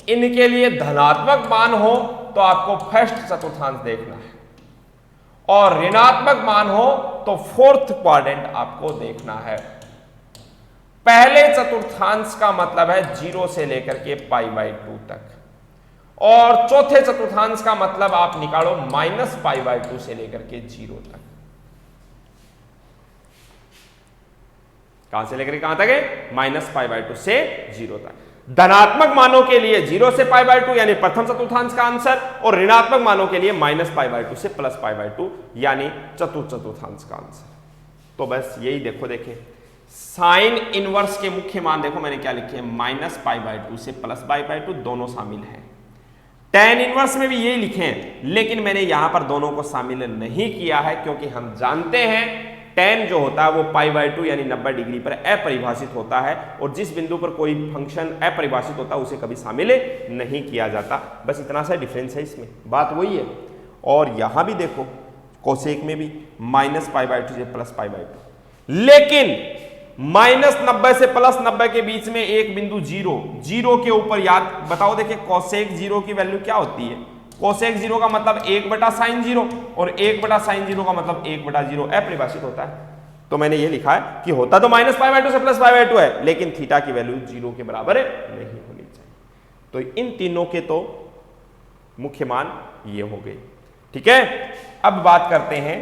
इनके लिए धनात्मक मान हो तो आपको फर्स्ट चतुर्थांश देखना है, और ऋणात्मक मान हो तो फोर्थ क्वाड्रेंट आपको देखना है। पहले चतुर्थांश का मतलब है 0 से लेकर के π/2 तक, और चौथे चतुर्थांश का मतलब आप निकालो -π/2 से लेकर के 0 तक। कहां से लेकर के कहां तक है? -π/2 से 0 तक। धनात्मक मानों के लिए 0 से π/2 यानी प्रथम चतुर्थांश का आंसर, और ऋणात्मक मानों के लिए -π/2 से +π/2 यानी चतुर्थ चतुर्थांश का आंसर। तो बस यही देखें साइन इनवर्स के मुख्य मान देखो मैंने क्या लिखे हैं, -π/2 से +π/2 दोनों शामिल हैं। टेन इनवर्स में भी यही लिखे हैं, लेकिन मैंने यहां पर दोनों को शामिल नहीं किया है, क्योंकि हम जानते हैं टेन जो होता है वो π/2 यानी 90 डिग्री पर अपरिभाषित होता है, और जिस बिंदु पर कोई फंक्शन अपरिभाषित होता है उसे कभी शामिल नहीं किया जाता। बस इतना सा डिफरेंस है, इसमें बात वही है। और यहां भी देखो कोसेक में भी -π/2 से +π/2, लेकिन -90 से +90 के बीच में एक बिंदु 0 के ऊपर, याद बताओ देखिए कोसेक 0 की वैल्यू क्या होती है? कोसेक 0 का मतलब 1/sin 0, और 1/sin 0 का मतलब 1/0 अपरिभाषित होता है। तो मैंने ये लिखा है कि होता तो -π/2 से +π/2 है, लेकिन थीटा की वैल्यू 0 के बराबर नहीं होनी चाहिए। तो इन तीनों के तो मुख्य मान ये हो गए, ठीक है। अब बात करते हैं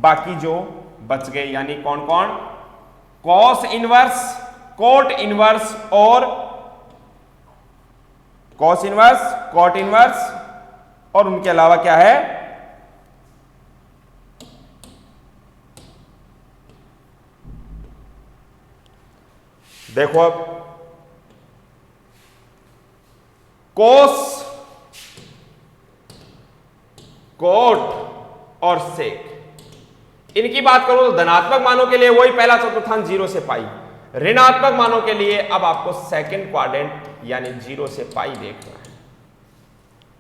बाकी जो बच गए, यानी कौन कौन? कॉस इनवर्स, कोट इनवर्स और कॉस इनवर्स, कोट इनवर्स, और उनके अलावा क्या है? देखो अब कोस, कोट और सेक, इनकी बात करो तो धनात्मक मानों के लिए वही पहला चतुर्थांश 0 से π, ऋणात्मक मानों के लिए अब आपको सेकंड क्वाड्रेंट यानी 0 से π देखना है।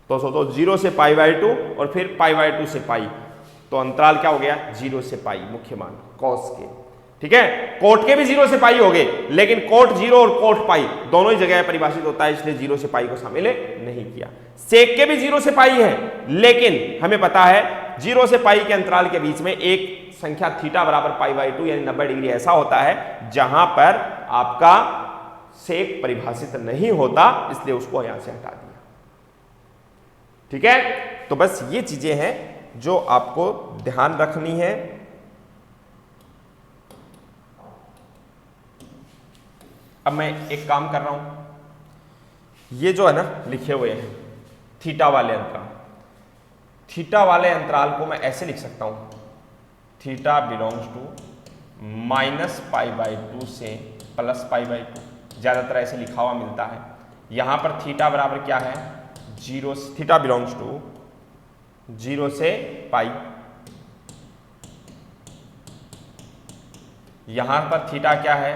तो सोचो 0 से π/2 और फिर π/2 से π, तो अंतराल क्या हो गया? 0 से π मुख्य मान कॉस के, ठीक है। कोट के भी 0 से π हो गए, लेकिन कोट 0 और कोट π दोनों ही जगह परिभाषित होता है, इसलिए 0 से π को शामिल नहीं किया। सेक के भी 0 से π है, लेकिन हमें पता है 0 से π के अंतराल के बीच में एक संख्या थीटा बराबर π/2 यानी 90 डिग्री ऐसा होता है जहां पर आपका सेक परिभाषित नहीं होता, इसलिए उसको यहां से हटा दिया, ठीक है। तो बस ये चीजें हैं जो आपको ध्यान रखनी है। अब मैं एक काम कर रहा हूं, ये जो है ना लिखे हुए हैं थीटा वाले अंतराल, थीटा वाले अंतराल को मैं ऐसे लिख सकता हूं, थीटा बिलोंग्स टू -π/2 से +π/2, ज्यादातर ऐसे लिखा हुआ मिलता है। यहां पर थीटा बराबर क्या है? 0, थीटा बिलोंग्स टू 0 से π, यहां पर थीटा क्या है?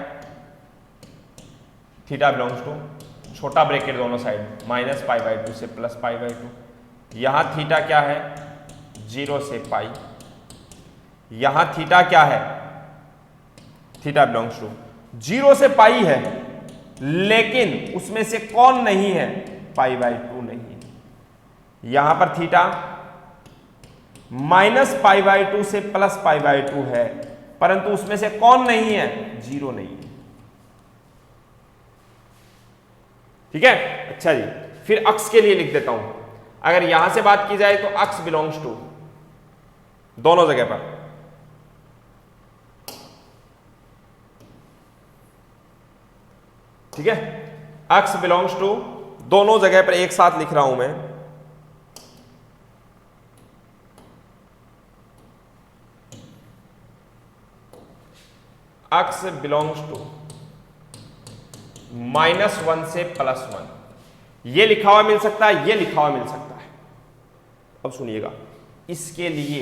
थीटा बिलोंग्स टू छोटा ब्रैकेट दोनों साइड -π/2 से +π/2, यहां थीटा क्या है? 0 से π, यहां थीटा क्या है? थीटा बिलोंग्स टू 0 से π है, लेकिन उसमें से कौन नहीं है? π/2 नहीं है। यहां पर थीटा -π/2 से +π/2 है, परंतु उसमें से कौन नहीं है? 0 नहीं है। ठीक है, अच्छा जी, फिर अक्स के लिए लिख देता हूं। अगर यहां से बात की जाए तो अक्स बिलोंग्स टू दोनों जगह पर, ठीक है, अक्स बिलोंग्स टू दोनों जगह पर एक साथ लिख रहा हूं मैं। अक्स बिलोंग्स टू -1 से +1, ये लिखा हुआ मिल सकता है, ये लिखा हुआ मिल सकता है। अब सुनिएगा, इसके लिए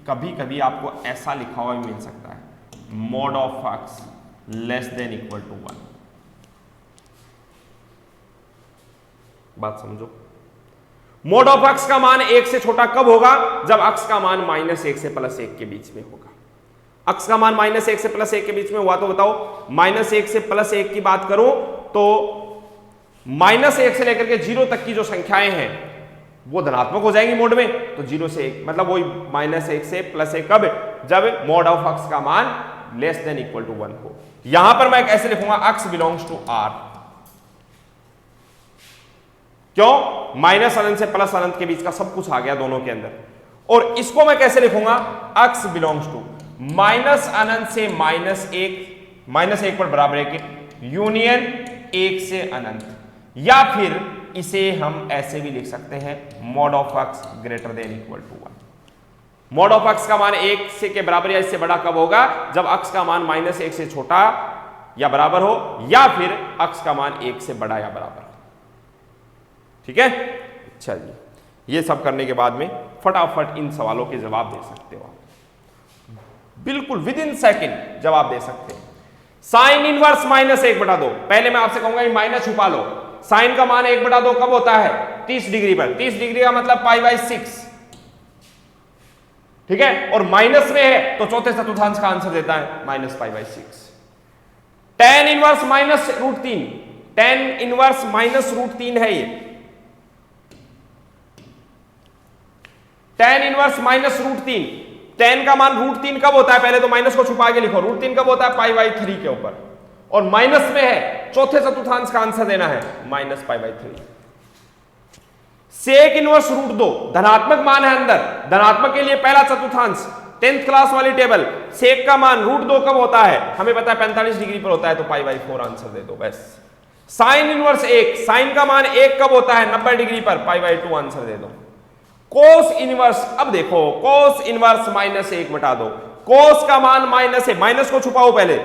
कभी कभी आपको ऐसा लिखा हुआ भी मिल सकता है, mod ऑफ x < > 1। बात समझो, mod ऑफ x का मान 1 से छोटा कब होगा? जब x का मान -1 से +1 के बीच में होगा। x का मान -1 से +1 के बीच में हुआ तो बताओ, -1 से +1 की बात करूं तो -1 से लेकर के 0 तक की जो संख्याएं हैं वो धनात्मक हो जाएंगी मोड में, तो 0 से 1 मतलब वही -1 से +1 कब? जब mod ऑफ x का मान < 1 हो। यहां पर मैं कैसे लिखूंगा? x belongs to r। क्यों? -अनंत से +अनंत के बीच का सब कुछ आ गया दोनों के अंदर। और इसको मैं कैसे लिखूंगा? x बिलोंग्स टू -अनंत से -1 पर बराबर है यूनियन 1 से अनंत, या फिर इसे हम ऐसे भी लिख सकते हैं mod of x > 1। mod of x का मान 1 से के बराबर या इससे बड़ा कब होगा? जब x का मान -1 से छोटा या बराबर हो, या फिर x का मान 1 से बड़ा या बराबर हो। ठीक है, अच्छा जी, ये सब करने के बाद में फटाफट इन सवालों के जवाब दे सकते हो आप, बिल्कुल विद इन सेकेंड जवाब दे सकते हैं। साइन इनवर्स -1/2, पहले मैं आपसे कहूंगा ये माइनस छुपा लो। साइन का मान 1/2 कब होता है? 30 डिग्री पर। 30 डिग्री का मतलब π/6, ठीक है, और माइनस में है तो चौथे चतुर्थांश का आंसर देता है -π/6। tan इनवर्स -√3, tan इनवर्स -√3 है ये, tan इनवर्स -√3। tan का मान √3 कब होता है? पहले तो माइनस को छुपा के लिखो, √3 कब होता है? π/3 के ऊपर, और माइनस में है, चौथे चतुर्थांश का आंसर देना है -π/3। सेक इनवर्स √2 धनात्मक मान है अंदर, धनात्मक के लिए पहला चतुर्थांश 10th क्लास वाली टेबल, सेक का मान √2 कब होता है? हमें पता है 45 डिग्री पर होता है, तो π/4 आंसर दे दो बस। साइन इनवर्स 1, साइन का मान 1 कब होता है? 90 डिग्री पर, π/2 आंसर दे दो। कोस इनवर्स, अब देखो कोस इनवर्स -1/2, कोस का मान माइनस है, माइनस को छुपाओ पहले,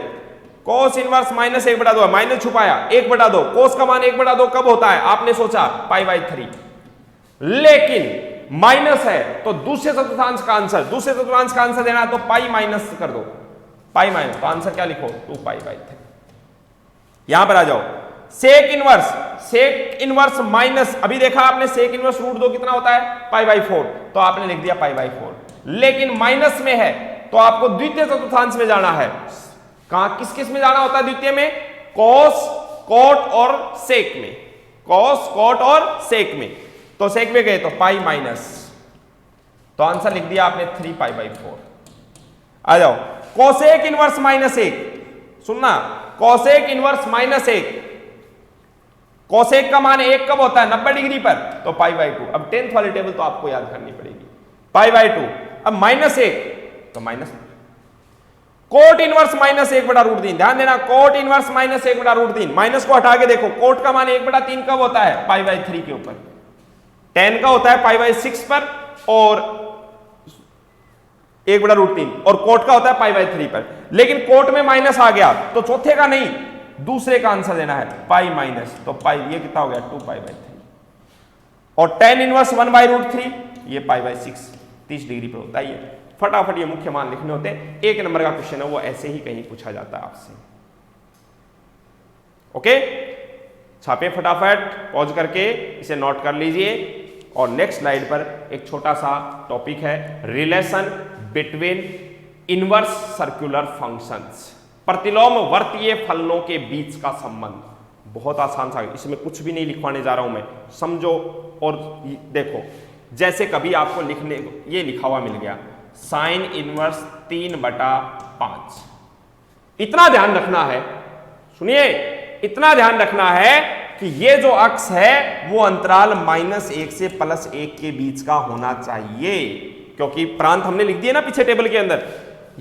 कोस इनवर्स -1/2 है, माइनस छुपाया 1/2, कोस का मान 1/2 कब होता है? आपने सोचा π/3, लेकिन माइनस है तो दूसरे चतुर्थांश का आंसर देना है, तो पाई माइनस कर दो, पाई माइनस, तो आंसर क्या लिखो? 2π/3। यहां पर आ जाओ, सेक इनवर्स माइनस, अभी देखा आपने सेक इनवर्स √2 कितना होता है? π/4, तो आपने लिख दिया π/4, लेकिन माइनस में है तो आपको द्वितीय चतुर्थांश में जाना है। कहां, किस में जाना होता है द्वितीय में? कॉस, कॉट और सेक में, कॉस, कॉट और सेक में, तो सेक में गए तो पाई माइनस, तो आंसर लिख दिया आपने 3π/4। आ जाओ, कोसेक इनवर्स -1, सुनना, कोसेक इनवर्स -1, कोसेक का मान 1 कब होता है? 90 डिग्री पर, तो π/2। अब 10th वाली टेबल तो आपको याद करनी पड़ेगी, π/2। अब -1 तो माइनस, कोट इनवर्स -1/√3, ध्यान देना, कोट इनवर्स -1/√3, माइनस को हटा के देखो, कोट का मान 1/3 कब होता है? π/3 के ऊपर, tan का होता है π/6 पर, और 1/√3, और कोट का होता है π/3 पर, लेकिन कोट में माइनस आ गया तो चौथे का नहीं, दूसरे का आंसर देना है, पाई माइनस, तो पाई ये कितना हो गया? 2π/3, और tan इनवर्स 1/√3 ये π/6, 30 डिग्री पर होता है। ये फटाफट ये मुख्य मान लिखने होते हैं, 1 नंबर का क्वेश्चन है वो ऐसे ही कहीं पूछा जाता है आपसे। ओके, छापे फटाफट, पॉज करके इसे नोट कर लीजिए। और नेक्स्ट स्लाइड पर एक छोटा सा टॉपिक है, relation between inverse circular functions, प्रतिलोम वर्तीय फलनों के बीच का संबंध। बहुत आसान सा, इसमें कुछ भी नहीं लिखवाने जा रहा हूं मैं, समझो और देखो। जैसे कभी आपको लिखने ये लिखा हुआ मिल गया साइन इनवर्स 3/5, इतना ध्यान रखना है, सुनिए, इतना ध्यान रखना है कि ये जो अक्स है वो अंतराल -1 से +1 के बीच का होना चाहिए, क्योंकि प्रांत हमने लिख दिए ना पीछे टेबल के अंदर,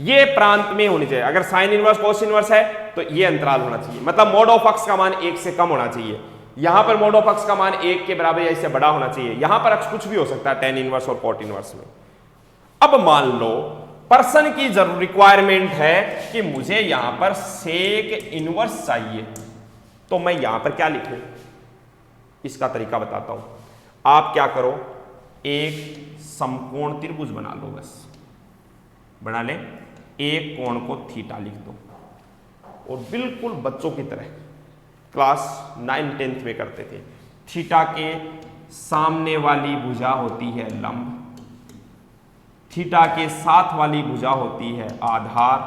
ये प्रांत में होनी चाहिए। अगर साइन इनवर्स कोस इनवर्स है तो ये अंतराल होना चाहिए, मतलब मोड ऑफ अक्स का मान 1 से कम होना चाहिए। यहां पर मोड ऑफ अक्स का मान 1 के बराबर या इससे बड़ा होना चाहिए। यहां पर अक्स कुछ भी हो सकता है, tan इनवर्स और कॉट इनवर्स में। अब मान लो पर्सन की जरूर रिक्वायरमेंट है कि मुझे यहां पर सेक इनवर्स चाहिए, तो मैं यहां पर क्या लिखूं, इसका तरीका बताता हूं। आप क्या करो, एक समकोण त्रिभुज बना लो, बस बना ले, एक कोण को थीटा लिख दो और बिल्कुल बच्चों की तरह क्लास 9-10th में करते थे, थीटा के सामने वाली भुजा होती है लंब, थीटा के साथ वाली भुजा होती है आधार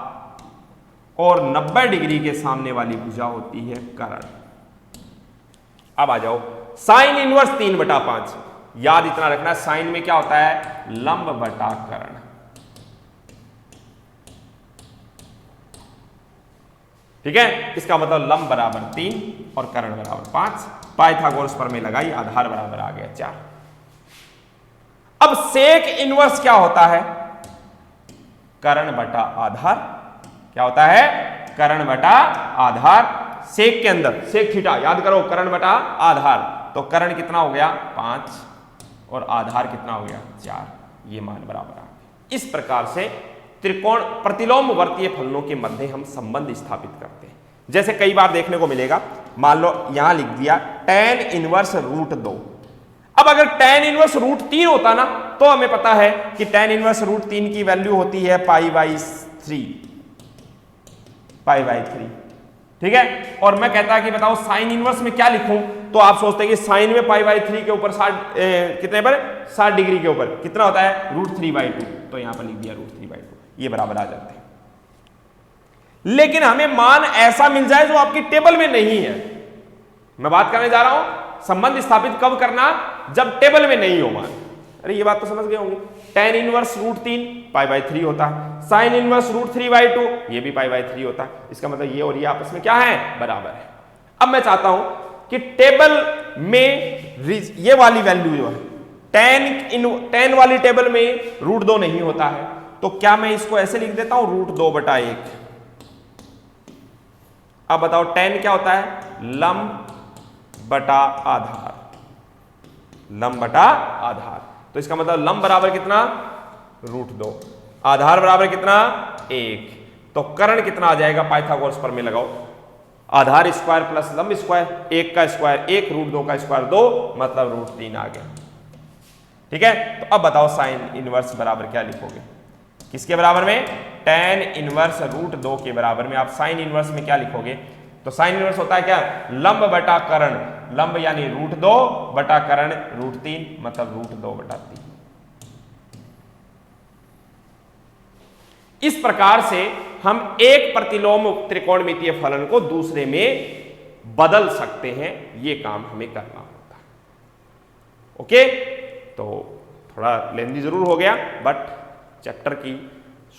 और 90 डिग्री के सामने वाली भुजा होती है कर्ण। अब आ जाओ साइन इनवर्स 3/5, याद इतना रखना साइन में क्या होता है, लंब बटा कर्ण। ठीक है, इसका मतलब लंब बराबर 3 और कर्ण बराबर 5, पाइथागोरस प्रमेय लगाई, आधार बराबर आ गया 4। अब सेक इनवर्स क्या होता है, कर्ण बटा आधार। क्या होता है, कर्ण बटा आधार। सेक के अंदर सेक थीटा याद करो, कर्ण बटा आधार, तो कर्ण कितना हो गया 5 और आधार कितना हो गया 4, ये मान बराबर आ गया। इस प्रकार से त्रिकोण प्रतिलोम वर्तीय फलनों के मध्य हम संबंध स्थापित करते हैं। जैसे कई बार देखने को मिलेगा, मान लो यहां लिख दिया tan इनवर्स √2। अब अगर tan इनवर्स √3 होता ना, तो हमें पता है कि tan इनवर्स √3 की वैल्यू होती है π/3, ठीक है। और मैं कहता कि बताओ साइन इनवर्स में क्या लिखूं, तो आप सोचते हैं कि साइन में π/3 के ऊपर 60 कितने पर 60 डिग्री के ऊपर कितना होता है √3/2, तो यहां पर लिख दिया √3/2, ये बराबर आ जाते हैं। लेकिन हमें मान ऐसा मिल जाए जो आपकी टेबल में नहीं है। मैं बात करने जा रहा हूं संबंध स्थापित कब करना, जब टेबल में नहीं हो मान। अरे ये बात तो समझ गए होंगे, tan इनवर्स √3 π/3 होता है, साइन इनवर्स √3/2 ये भी π/3 होता है। इसका मतलब ये और ये आपस में क्या है, बराबर है। अब मैं चाहता हूं कि टेबल में ये वाली वैल्यू जो है tan वाली टेबल में √2 नहीं होता है, तो क्या मैं इसको ऐसे लिख देता हूं √2/1। अब बताओ tan क्या होता है, लंब बटा आधार, लंब बटा आधार। तो इसका मतलब लंब बराबर कितना √2, आधार बराबर कितना 1, तो कर्ण कितना आ जाएगा, पाइथागोरस प्रमेय लगाओ, आधार स्क्वायर प्लस लंब स्क्वायर, 1 का स्क्वायर 1, √2 का स्क्वायर 2, मतलब √3 आ गया। ठीक है, तो अब बताओ साइन इनवर्स बराबर क्या लिखोगे, किसके बराबर में, tan इनवर्स √2 के बराबर में। आप साइन इनवर्स में क्या लिखोगे, तो साइन इनवर्स होता है क्या, लंब बटा कर्ण, लंब यानी √2 बटा कर्ण √3, मतलब √2/3। इस प्रकार से हम एक प्रतिलोम त्रिकोणमितीय फलन को दूसरे में बदल सकते हैं, ये काम हमें करना होता है। ओके, तो थोड़ा लेंदी जरूर हो गया, बट चैप्टर की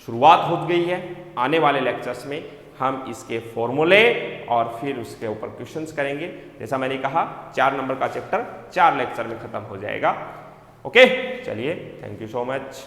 शुरुआत हो गई है। आने वाले लेक्चर्स में हम इसके फॉर्मूले और फिर उसके ऊपर क्वेश्चंस करेंगे। जैसा मैंने कहा 4 नंबर का चैप्टर 4 लेक्चर में खत्म हो जाएगा। ओके, चलिए, थैंक यू सो मच।